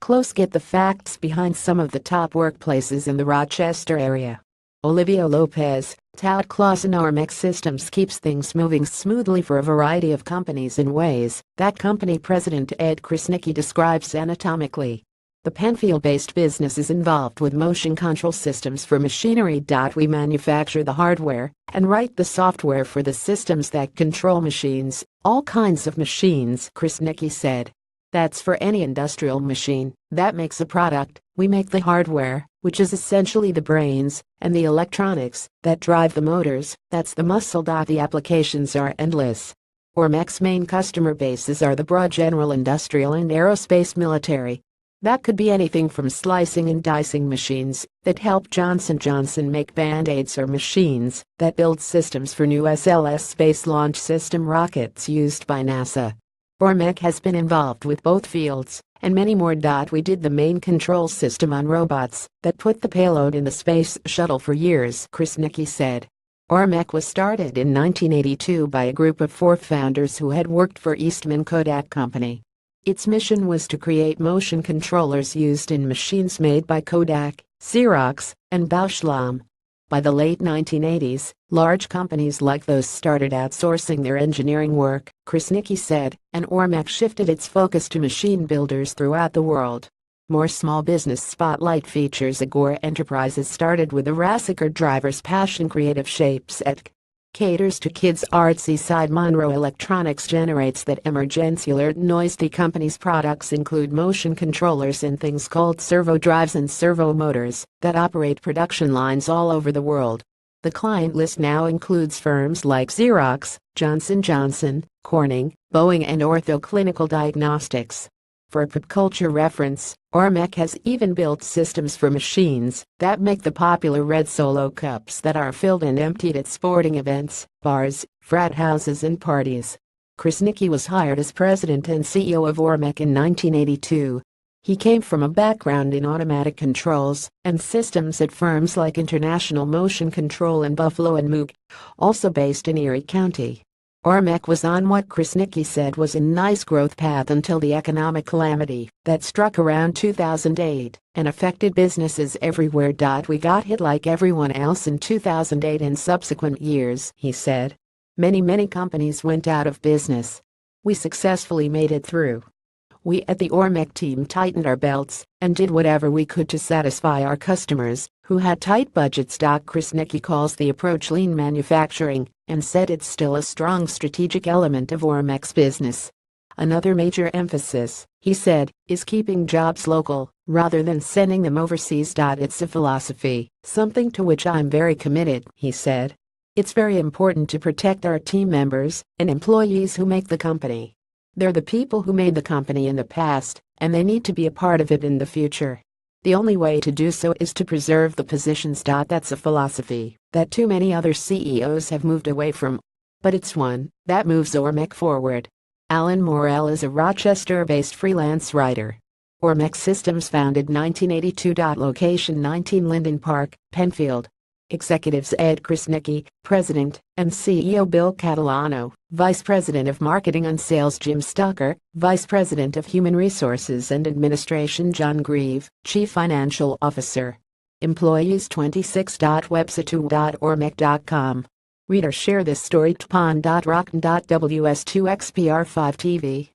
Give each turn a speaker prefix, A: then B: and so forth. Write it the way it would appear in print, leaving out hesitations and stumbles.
A: close get the facts behind some of the top workplaces in the Rochester area. Olivia Lopez, Todd Clau and Ormec Systems keeps things moving smoothly for a variety of companies in ways that company president Ed Krasnicki describes anatomically. The Penfield-based business is involved with motion control systems for machinery. We manufacture the hardware and write the software for the systems that control machines, all kinds of machines, Krasnicki said. That's for any industrial machine that makes a product. We make the hardware, which is essentially the brains, and the electronics that drive the motors. That's the muscle. The applications are endless. Ormec's main customer bases are the broad general industrial and aerospace military. That could be anything from slicing and dicing machines that help Johnson & Johnson make Band-Aids or machines that build systems for new SLS space launch system rockets used by NASA. Ormec has been involved with both fields and many more. We did the main control system on robots that put the payload in the space shuttle for years, Krasnicki said. Ormec was started in 1982 by a group of 4 founders who had worked for Eastman Kodak Company. Its mission was to create motion controllers used in machines made by Kodak, Xerox, and Bausch. By the late 1980s, large companies like those started outsourcing their engineering work, Krasnicki said, and Ormec shifted its focus to machine builders throughout the world. More small business spotlight features. Agora Enterprises started with a Rassiker driver's passion. Creative Shapes Etch caters to kids' artsy side. Monroe Electronics generates that emergency alert noise. The company's products include motion controllers and things called servo drives and servo motors that operate production lines all over the world. The client list now includes firms like Xerox, Johnson & Johnson, Corning, Boeing, and Ortho Clinical Diagnostics. For pop culture reference, Ormec has even built systems for machines that make the popular red Solo cups that are filled and emptied at sporting events, bars, frat houses, and parties. Krasnicki was hired as president and CEO of Ormec in 1982. He came from a background in automatic controls and systems at firms like International Motion Control in Buffalo and Moog, also based in Erie County. Ormec was on what Krasnicki said was a nice growth path until the economic calamity that struck around 2008 and affected businesses everywhere. We got hit like everyone else in 2008 and subsequent years, he said. Many companies went out of business. We successfully made it through. We at the Ormec team tightened our belts and did whatever we could to satisfy our customers, who had tight budgets. Krasnicki calls the approach lean manufacturing and said it's still a strong strategic element of Ormec's business. Another major emphasis, he said, is keeping jobs local rather than sending them overseas. It's a philosophy, something to which I'm very committed, he said. It's very important to protect our team members and employees who make the company. They're the people who made the company in the past, and they need to be a part of it in the future. The only way to do so is to preserve the positions. That's a philosophy that too many other CEOs have moved away from. But it's one that moves Ormec forward. Alan Morrell is a Rochester-based freelance writer. Ormec Systems founded 1982. Location 19 Linden Park, Penfield. Executives Ed Krasnicki, President and CEO Bill Catalano, Vice President of Marketing and Sales Jim Stucker, Vice President of Human Resources and Administration John Grieve, Chief Financial Officer. Employees 26. Website.ormec.com. Read or share this story. Tpan.rock.ws2xpr5 TV.